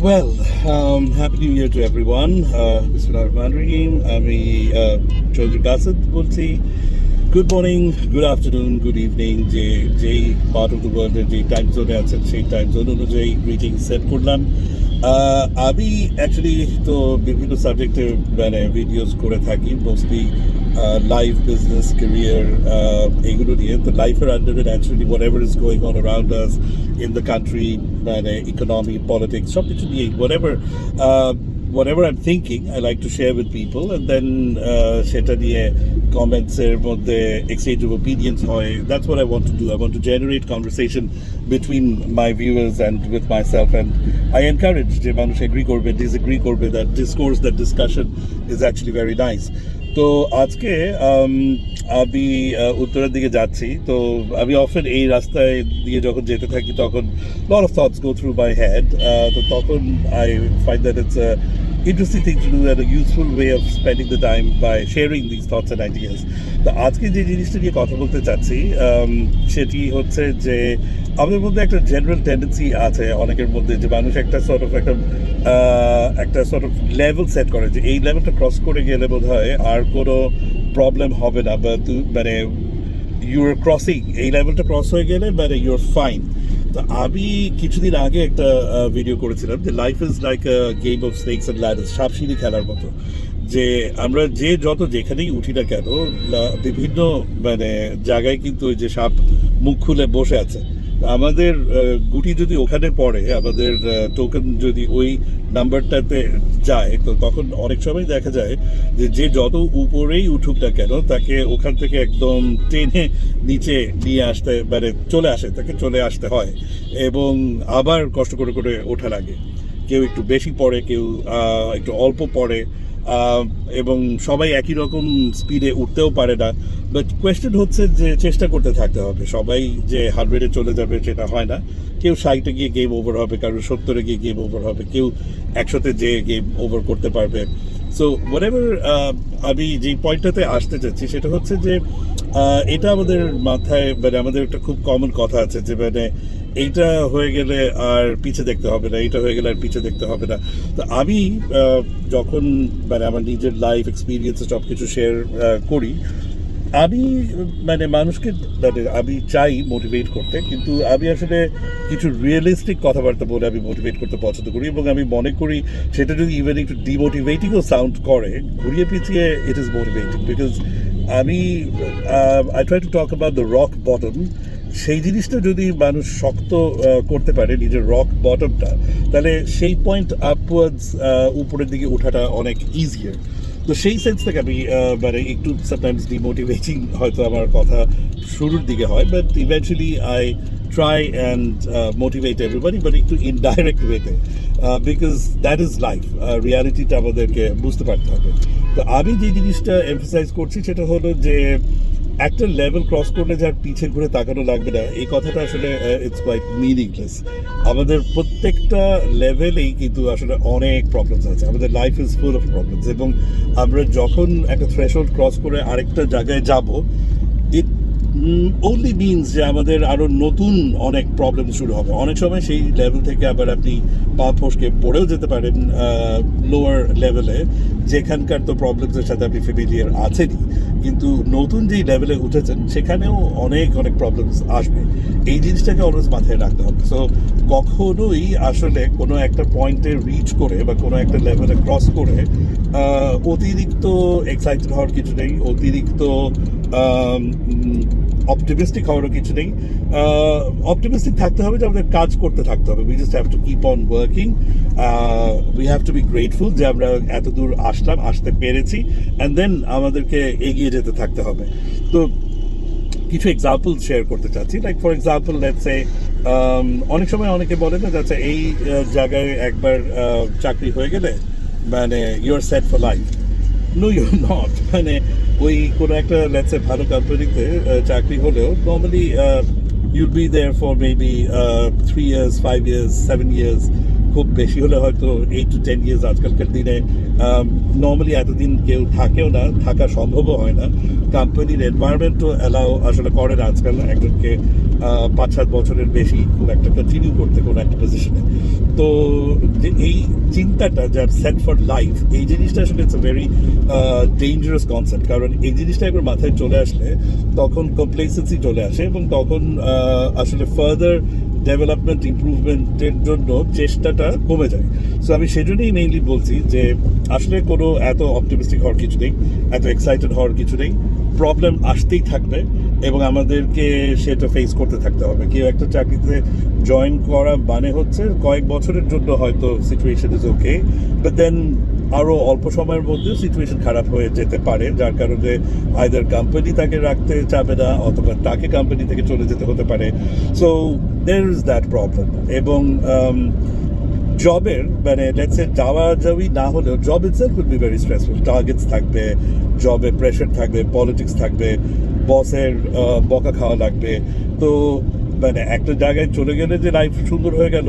Well, Happy New Year to everyone. Bismillahirrahmanirrahim. আমি চৌধুরী কাসেদ বলছি। Good morning, good afternoon, good evening, যেই part of the ওয়ার্ল্ডের যেই time জোনে আছেন সেই টাইম জোন অনুযায়ী গ্রিটিং সেট করলাম। আমি অ্যাকচুয়ালি তো বিভিন্ন সাবজেক্টে মানে ভিডিওস করে থাকি, মোস্টলি লাইফ, বিজনেস, ক্যারিয়ার, এগুলো নিয়ে। তো লাইফের আন্ডারে actually what ever is going on around us in the country, economy, politics, সব কিছু নিয়ে whatever I'm thinking, I like to share with people, and then সেটা নিয়ে comments-এর মধ্যে exchange of opinions হয়. That's what I want to do. I want to generate conversation between my viewers and with myself, and I encourage যে মানুষ agree করবে, disagree করবে, that discourse, that discussion is actually very nice. তো আজকে আমি উত্তরের দিকে যাচ্ছি। তো আমি অফেন এই রাস্তায় দিয়ে যখন যেতে থাকি তখন lot of thoughts go through my head. তো তখন I find that it's a interesting thing to do and a useful way of spending the time by sharing these thoughts and ideas. তো আজকে যে জিনিসটা নিয়ে কথা বলতে চাচ্ছি সেটি হচ্ছে যে আমাদের মধ্যে একটা জেনারেল টেন্ডেন্সি আছে অনেকের মধ্যে, যে মানুষ একটা সর্ট অফ লেভেল সেট করে যে এই লেভেলটা ক্রস করে গেলে বোধ হয় আর কোনো প্রবলেম হবে না, বা মানে ইউর ক্রসিং, এই লেভেলটা ক্রস হয়ে গেলে মানে ইউর ফাইন। তো আমি কিছুদিন আগে একটা ভিডিও করেছিলাম যে life is like a game of snakes and ladders, সাপসিঁড়ি খেলার মতো। যে আমরা যেখানেই উঠি না কেন বিভিন্ন মানে জায়গায় কিন্তু ওই যে সাপ মুখ খুলে বসে আছে। আমাদের গুটি যদি ওখানে পড়ে, আমাদের টোকেন যদি ওই নাম্বারটাতে যায়, তো তখন অনেক সময় দেখা যায় যে যত উপরেই উঠুক না কেন তাকে ওখান থেকে একদম টেনে নিচে নিয়ে আসতে মানে তাকে চলে আসতে হয়, এবং আবার কষ্ট করে করে ওঠা লাগে। কেউ একটু বেশি পড়ে, কেউ একটু অল্প পড়ে, এবং সবাই একই রকম স্পিডে উঠতেও পারে না। বাট কোয়েশ্চেন হচ্ছে যে চেষ্টা করতে থাকতে হবে। সবাই যে 100-এ চলে যাবে সেটা হয় না। কেউ 60-এ গিয়ে গেম ওভার হবে, কারো 70-এ গিয়ে গেম ওভার হবে, কেউ 100-তে যে গেম ওভার করতে পারবে। সো হোয়াটএভার, আমি যেই পয়েন্টটাতে আসতে চাচ্ছি সেটা হচ্ছে যে এটা আমাদের মাথায় মানে আমাদের একটা খুব কমন কথা আছে যে মানে এইটা হয়ে গেলে আর পিছে দেখতে হবে না, এইটা হয়ে গেলে আর পিছে দেখতে হবে না। তো আমি যখন মানে আমার নিজের লাইফ এক্সপিরিয়েন্স সব কিছু শেয়ার করি, আমি মানে মানুষকে মানে আমি চাই মোটিভেট করতে, কিন্তু আমি আসলে কিছু রিয়েলিস্টিক কথাবার্তা বলে আমি মোটিভেট করতে পছন্দ করি, এবং আমি মনে করি সেটা যদি ইভেন একটু ডিমোটিভেটিংও সাউন্ড করে, ঘুরিয়ে পিছিয়ে ইট ইজ মোটিভেটিং। বিকজ আমি I try to talk about the rock bottom. সেই জিনিসটা যদি মানুষ শক্ত করতে পারে নিজের রক বটমটা, তাহলে সেই পয়েন্ট আপওয়ার্ডস উপরের দিকে ওঠাটা অনেক ইজিয়ার। তো সেই সেন্স থেকে আমি মানে একটু সামটাইমস ডিমোটিভেটিং হয়তো আমার কথা শুরুর দিকে হয়, but eventually I try and motivate everybody, but একটু ইনডাইরেক্ট ওয়েতে, বিকজ দ্যাট ইজ লাইফ। রিয়ালিটিটা আমাদেরকে বুঝতে পারতে হবে। তো আমি যে জিনিসটা এমফাসাইজ করছি সেটা হলো যে একটা লেভেল ক্রস করলে যার পিছে ঘুরে তাকানো লাগবে না, এই কথাটা আসলে ইটস কোয়াইট মিনিংলেস। আমাদের প্রত্যেকটা লেভেলেই কিন্তু আসলে অনেক প্রবলেমস আছে। আমাদের life is full of problems, এবং আমরা যখন একটা থ্রেশহোল্ড ক্রস করে আরেকটা জায়গায় যাব, ইট ওনলি মিনস যে আমাদের আরও নতুন অনেক প্রবলেম শুরু হবে। অনেক সময় সেই লেভেল থেকে আবার আপনি পা ফসকে পড়েও যেতে পারেন লোয়ার লেভেলে, যেখানকার তো প্রবলেমসের সাথে আপনি ফ্যামিলিয়ার আছেনই, কিন্তু নতুন যেই লেভেলে উঠেছেন সেখানেও অনেক অনেক প্রবলেমস আসবে। এই জিনিসটাকে অলওয়েজ মাথায় রাখতে হবে। সো কখনোই আসলে কোনো একটা পয়েন্টে রিচ করে বা কোনো একটা লেভেলে ক্রস করে অতিরিক্ত এক্সাইটেড হওয়ার কিছু নেই, অতিরিক্ত অপটিমিস্টিক হওয়ারও কিছু নেই। অপটিমিস্টিক থাকতে হবে যে আমাদের কাজ করতে থাকতে হবে। We just have to keep on working. We have to be grateful যে আমরা এত দূর আসতে পেরেছি, অ্যান্ড দেন আমাদেরকে এগিয়ে যেতে থাকতে হবে। তো কিছু এক্সাম্পল শেয়ার করতে চাচ্ছি। Like for example let's say অনেক সময় অনেকে বলে না যে আচ্ছা এই জায়গায় একবার চাকরি হয়ে গেলে মানে you are set for life. No you are not. মানে ওই কোনো একটা লেটস সে ভালো কোম্পানিতে চাকরি হলেও normally you'd be there for maybe 3 years, 5 years, 7 years, খুব বেশি হলে হয়তো 8 to 10 years আজকালকার দিনে। নর্মালি এতদিন কেউ থাকেও না, থাকা সম্ভবও হয় না। কোম্পানির এনভায়রনমেন্টও অ্যালাউ আসলে করে না আজকাল একজনকে 5-7 বছরের বেশি খুব একটা কন্টিনিউ করতে কোনো একটা পজিশনে। তো যে এই চিন্তাটা যা সেট ফর লাইফ, এই জিনিসটা আসলে it's a very dangerous concept. কারণ এই জিনিসটা একবার মাথায় চলে আসলে তখন কমপ্লেসেন্সি চলে আসে, এবং তখন আসলে ফার্দার ডেভেলপমেন্ট ইমপ্রুভমেন্টের জন্য চেষ্টাটা কমে যায়। সো আমি সেজন্যই মেইনলি বলছি যে আসলে কোনো এত অপটিমিস্টিক হওয়ার কিছু নেই, এত এক্সাইটেড হওয়ার কিছু নেই। প্রবলেম আসতেই থাকবে এবং আমাদেরকে সেটা ফেস করতে থাকতে হবে। কেউ একটা চাকরিতে জয়েন করা মানে হচ্ছে কয়েক বছরের জন্য হয়তো situation is okay, but then আরও অল্প সময়ের মধ্যে সিচুয়েশন খারাপ হয়ে যেতে পারে, যার কারণে আইদার কোম্পানি তাকে রাখতে চাবে না অথবা তাকে কোম্পানি থেকে চলে যেতে হতে পারে। So there is that problem. এবং জবের মানে লেটস সে যাওয়াজাওয়ি না হলেও job itself will be very stressful. Targets থাকবে, জবে প্রেশার থাকবে, পলিটিক্স থাকবে, বসের বকা খাওয়া লাগবে। তো মানে একটা জায়গায় চলে গেলে যে লাইফ সুন্দর হয়ে গেল,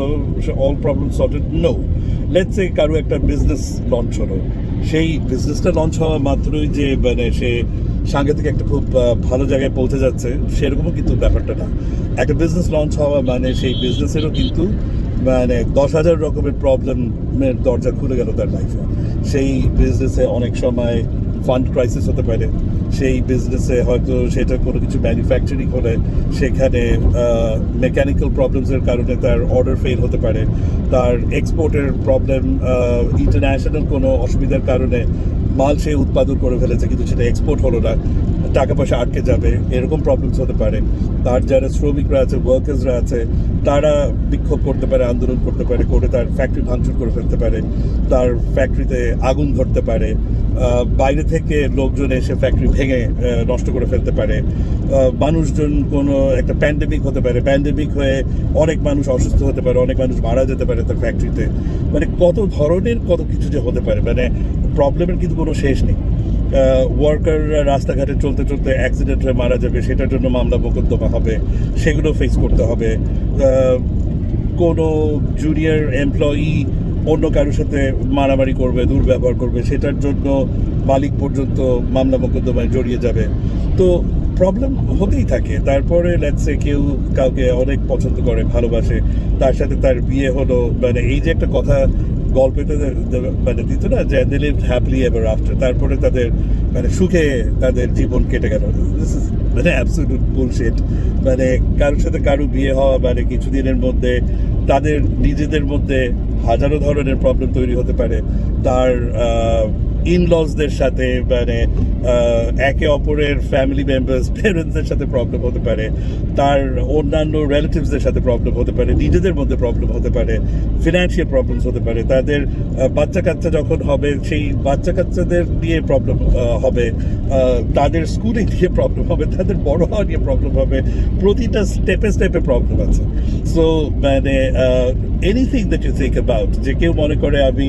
all problem sorted, no. Let's say কারো একটা বিজনেস লঞ্চ হলো, সেই বিজনেসটা লঞ্চ হওয়া মাত্রই যে মানে সে সাংঘাতিক একটা খুব ভালো জায়গায় পৌঁছে যাচ্ছে, সেরকমও কিন্তু ব্যাপারটা না। একটা বিজনেস লঞ্চ হওয়া মানে সেই বিজনেসেরও কিন্তু মানে 10,000 রকমের প্রবলেমের দরজা খুলে গেল তার লাইফে। সেই বিজনেসে অনেক সময় ফান্ড ক্রাইসিস হতে পারে, সেই বিজনেসে হয়তো সেটা কোনো কিছু ম্যানুফ্যাকচারিং হলে সেখানে মেকানিক্যাল প্রবলেমসের কারণে তার অর্ডার ফেল হতে পারে, তার এক্সপোর্টের প্রবলেম, ইন্টারন্যাশনাল কোনো অসুবিধার কারণে মাল সে উৎপাদন করে ফেলেছে কিন্তু সেটা এক্সপোর্ট হলো না, টাকা পয়সা আটকে যাবে, এরকম প্রবলেমস হতে পারে। তার যারা শ্রমিকরা আছে, ওয়ার্কার্সরা আছে, তারা বিক্ষোভ করতে পারে, আন্দোলন করতে পারে, করে তার ফ্যাক্টরি ভাঙচুর করে ফেলতে পারে, তার ফ্যাক্টরিতে আগুন ধরতে পারে, বাইরে থেকে লোকজন এসে ফ্যাক্টরি ভেঙে নষ্ট করে ফেলতে পারে, মানুষজন কোনো একটা প্যান্ডেমিক হতে পারে, প্যান্ডেমিক হয়ে অনেক মানুষ অসুস্থ হতে পারে, অনেক মানুষ মারা যেতে পারে তার ফ্যাক্টরিতে। মানে কত ধরনের কত কিছু যে হতে পারে, মানে প্রবলেমের কিন্তু কোনো শেষ নেই। ওয়ার্কাররা রাস্তাঘাটে চলতে চলতে অ্যাক্সিডেন্ট হয়ে মারা যাবে, সেটার জন্য মামলা মোকদ্দমা হবে, সেগুলো ফেস করতে হবে। কোনো জুনিয়র এমপ্লয়ি অন্য কারোর সাথে মারামারি করবে, দুর্ব্যবহার করবে, সেটার জন্য মালিক পর্যন্ত মামলা মোকদ্দমায় জড়িয়ে যাবে। তো প্রবলেম হতেই থাকে। তারপরে লেটস সে কেউ কাউকে অনেক পছন্দ করে, ভালোবাসে, তার সাথে তার বিয়ে হলো, মানে এই যে একটা কথা গল্পেতে মানে দিত না যে they lived happily ever after, তারপরে তাদের মানে সুখে তাদের জীবন কেটে গেল। দিস ইজ মানে অ্যাবসলিউট বুলশিট। মানে কারোর সাথে কারো বিয়ে হওয়া মানে কিছুদিনের মধ্যে তাদের নিজেদের মধ্যে হাজারো ধরনের প্রবলেম তৈরি হতে পারে। তার ইনলসদের সাথে মানে একে অপরের ফ্যামিলি মেম্বার্স, প্যারেন্টসদের সাথে প্রবলেম হতে পারে, তার অন্যান্য রিলেটিভসদের সাথে প্রবলেম হতে পারে, নিজেদের মধ্যে প্রবলেম হতে পারে, ফিনান্সিয়াল প্রবলেমস হতে পারে, তাদের বাচ্চা কাচ্চা যখন হবে সেই বাচ্চা কাচ্চাদের নিয়ে প্রবলেম হবে, তাদের স্কুলে নিয়ে প্রবলেম হবে, তাদের বড় হওয়া নিয়ে প্রবলেম হবে, প্রতিটা স্টেপে স্টেপে প্রবলেম আছে। সো মানে anything that you think about, যে কেউ মনে করে আমি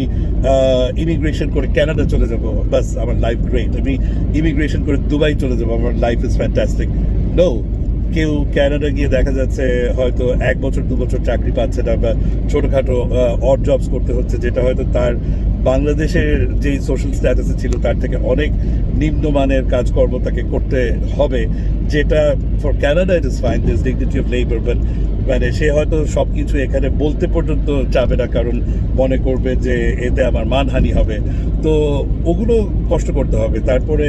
ইমিগ্রেশন করে কানাডা চলে যাবো, বাস আমার লাইফ গ্রেট, আমি ইমিগ্রেশন করে দুবাই চলে যাবো, আমার লাইফ ইজ ফ্যান্টাস্টিক। নো, কেউ ক্যানাডা গিয়ে দেখা যাচ্ছে হয়তো 1 বছর 2 বছর চাকরি পাচ্ছে না, বা ছোটোখাটো অড জবস করতে হচ্ছে, যেটা হয়তো তার বাংলাদেশের যেই সোশ্যাল স্ট্যাটাসে ছিল তার থেকে অনেক নিম্নমানের কাজকর্ম তাকে করতে হবে, যেটা for Canada it is fine, this dignity of labour, but মানে সে হয়তো সব কিছু এখানে বলতে পর্যন্ত যাবে না, কারণ মনে করবে যে এতে আমার মানহানি হবে। তো ওগুলো কষ্ট করতে হবে। তারপরে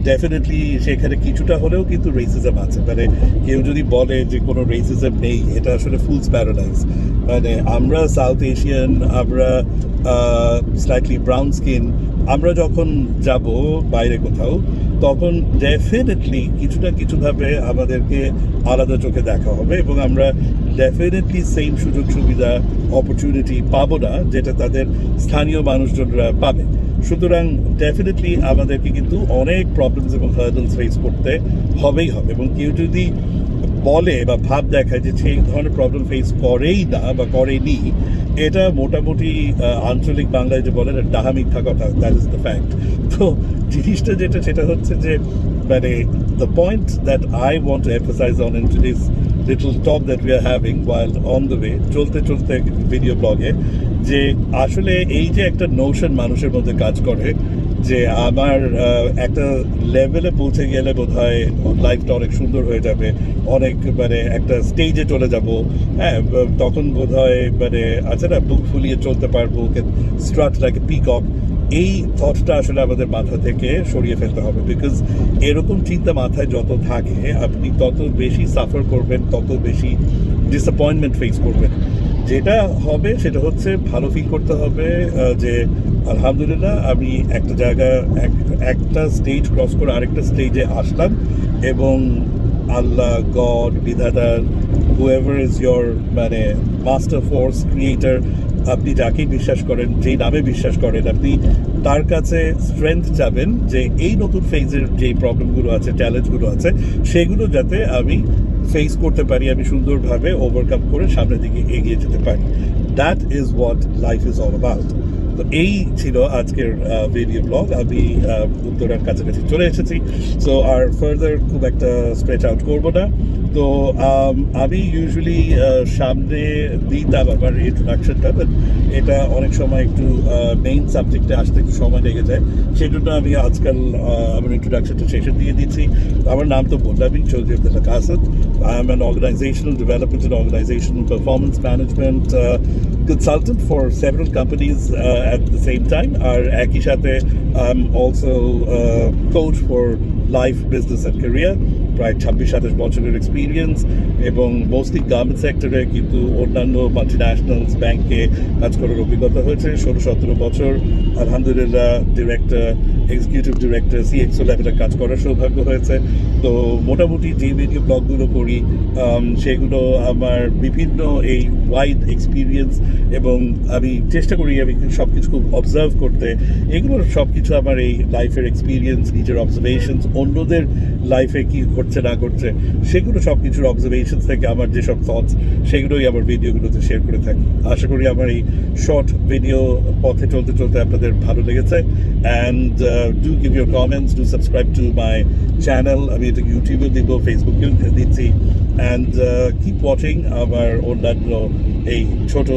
ডেফিনেটলি সেখানে কিছুটা হলেও কিন্তু রেসিজম আছে। মানে কেউ যদি বলে যে কোনো রেসিজম নেই, এটা আসলে ফুলস প্যারাডাইস। মানে আমরা সাউথ এশিয়ান, আমরা স্লাইটলি ব্রাউন স্কিন, আমরা যখন যাব বাইরে কোথাও, তখন ডেফিনেটলি কিছু না কিছুভাবে আমাদেরকে আলাদা চোখে দেখা হবে, এবং আমরা ডেফিনেটলি সেম সুযোগ সুবিধা অপরচুনিটি পাবো না যেটা তাদের স্থানীয় মানুষজনরা পাবে। সুতরাং ডেফিনেটলি আমাদেরকে কিন্তু অনেক প্রবলেমস এবং হার্ডলস ফেস করতে হবেই হবে। এবং কেউ যদি বলে বা ভাব দেখায় যে সেই ধরনের প্রবলেম ফেস করেই না বা করেনি, এটা মোটামুটি আঞ্চলিক বাংলায় যে বলে ডাহা মিথ্যা কথা, দ্যাট ইজ দ্য ফ্যাক্ট। তো জিনিসটা যেটা সেটা হচ্ছে যে মানে the point that I want to emphasise on in today's little talk that we are having while on the way, চলতে চলতে ভিডিও ব্লগে, যে আসলে এই যে একটা নোশন মানুষের মধ্যে কাজ করে যে আমার একটা লেভেলে পৌঁছে গেলে বোধহয় লাইফটা অনেক সুন্দর হয়ে যাবে, অনেক মানে একটা স্টেজে চলে যাব, হ্যাঁ, তখন বোধহয় মানে আছে না, বুক ফুলিয়ে চলতে পারবো, স্ট্রাট লাইক পিকক। এই থটটা আসলে আমাদের মাথা থেকে সরিয়ে ফেলতে হবে, বিকজ এরকম চিন্তা মাথায় যত থাকে আপনি তত বেশি সাফার করবেন, তত বেশি ডিসঅ্যাপয়েন্টমেন্ট ফেস করবেন। যেটা হবে সেটা হচ্ছে ভালো ফিল করতে হবে যে আলহামদুলিল্লাহ আমি একটা জায়গা একটা স্টেজ ক্রস করে আরেকটা স্টেজে আসলাম, এবং আল্লাহ, গড, বিধাতা, হুএভার ইজ ইয়োর মানে মাস্টার ফোর্স, ক্রিয়েটার, আপনি যাকেই বিশ্বাস করেন, যেই নামে বিশ্বাস করেন, আপনি তার কাছে স্ট্রেংথ চাবেন যে এই নতুন ফেজের যেই প্রবলেমগুলো আছে, চ্যালেঞ্জগুলো আছে, সেগুলো যাতে আমি ফেস করতে পারি, আমি সুন্দরভাবে ওভারকাম করে সামনের দিকে এগিয়ে যেতে পারি। That is what life is all about. তো এই ছিল আজকের ভিডিও ব্লগ। আমি উত্তরার কাছাকাছি চলে এসেছি, সো আর ফার্দার খুব একটা স্ট্রেচ আউট করবো না। তো আমি ইউজুয়ালি সামনে দিতাম আমার ইন্ট্রোডাকশনটা, বাট এটা অনেক সময় একটু মেইন সাবজেক্টে আসতে একটু সময় লেগে যায়, সেই জন্য আমি আজকাল আমার ইন্ট্রোডাকশনটা শেষে দিয়ে দিচ্ছি। আমার নাম তো বললামই, Chowdhury Abdullah কাসেদ। I am an organizational development and organizational performance management consultant for several companies at the same time. Our একই সাথে I'm also coach for life, business and career. প্রায় 26-27 বছরের এক্সপিরিয়েন্স, এবং মোস্টলি গার্মেন্ট সেক্টরে, কিন্তু অন্যান্য মাল্টিন্যাশনালস ব্যাংকে কাজ করার অভিজ্ঞতা হয়েছে 16-17 বছর। আলহামদুলিল্লাহ ডিরেক্টর, এক্সিকিউটিভ ডিরেক্টর, CXO লেভেলে কাজ করার সৌভাগ্য হয়েছে। তো মোটামুটি যে ভিডিও ব্লগগুলো করি সেগুলো আমার বিভিন্ন এই ওয়াইড এক্সপিরিয়েন্স, এবং আমি চেষ্টা করি আমি সব কিছু খুব অবজার্ভ করতে। এগুলো সব কিছু আমার এই লাইফের এক্সপিরিয়েন্স, নিজের অবজারভেশনস, অন্যদের লাইফে কী করছে না করছে সেগুলো সব কিছুর অবজারভেশনস থেকে আমার যেসব থটস, সেগুলোই আমার ভিডিওগুলোতে শেয়ার করে থাকি। আশা করি আমার এই শর্ট ভিডিও পথে চলতে চলতে আপনাদের ভালো লেগেছে। And do give your comments, do subscribe to my channel. আমি এটা ইউটিউবেও দিব, ফেসবুকেও দিচ্ছি। অ্যান্ড কিপ ওয়াচিং আমার অন্যান্য এই ছোট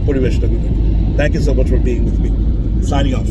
পরিবেশটাগুলো। Thank you so much for being with me. Signing of.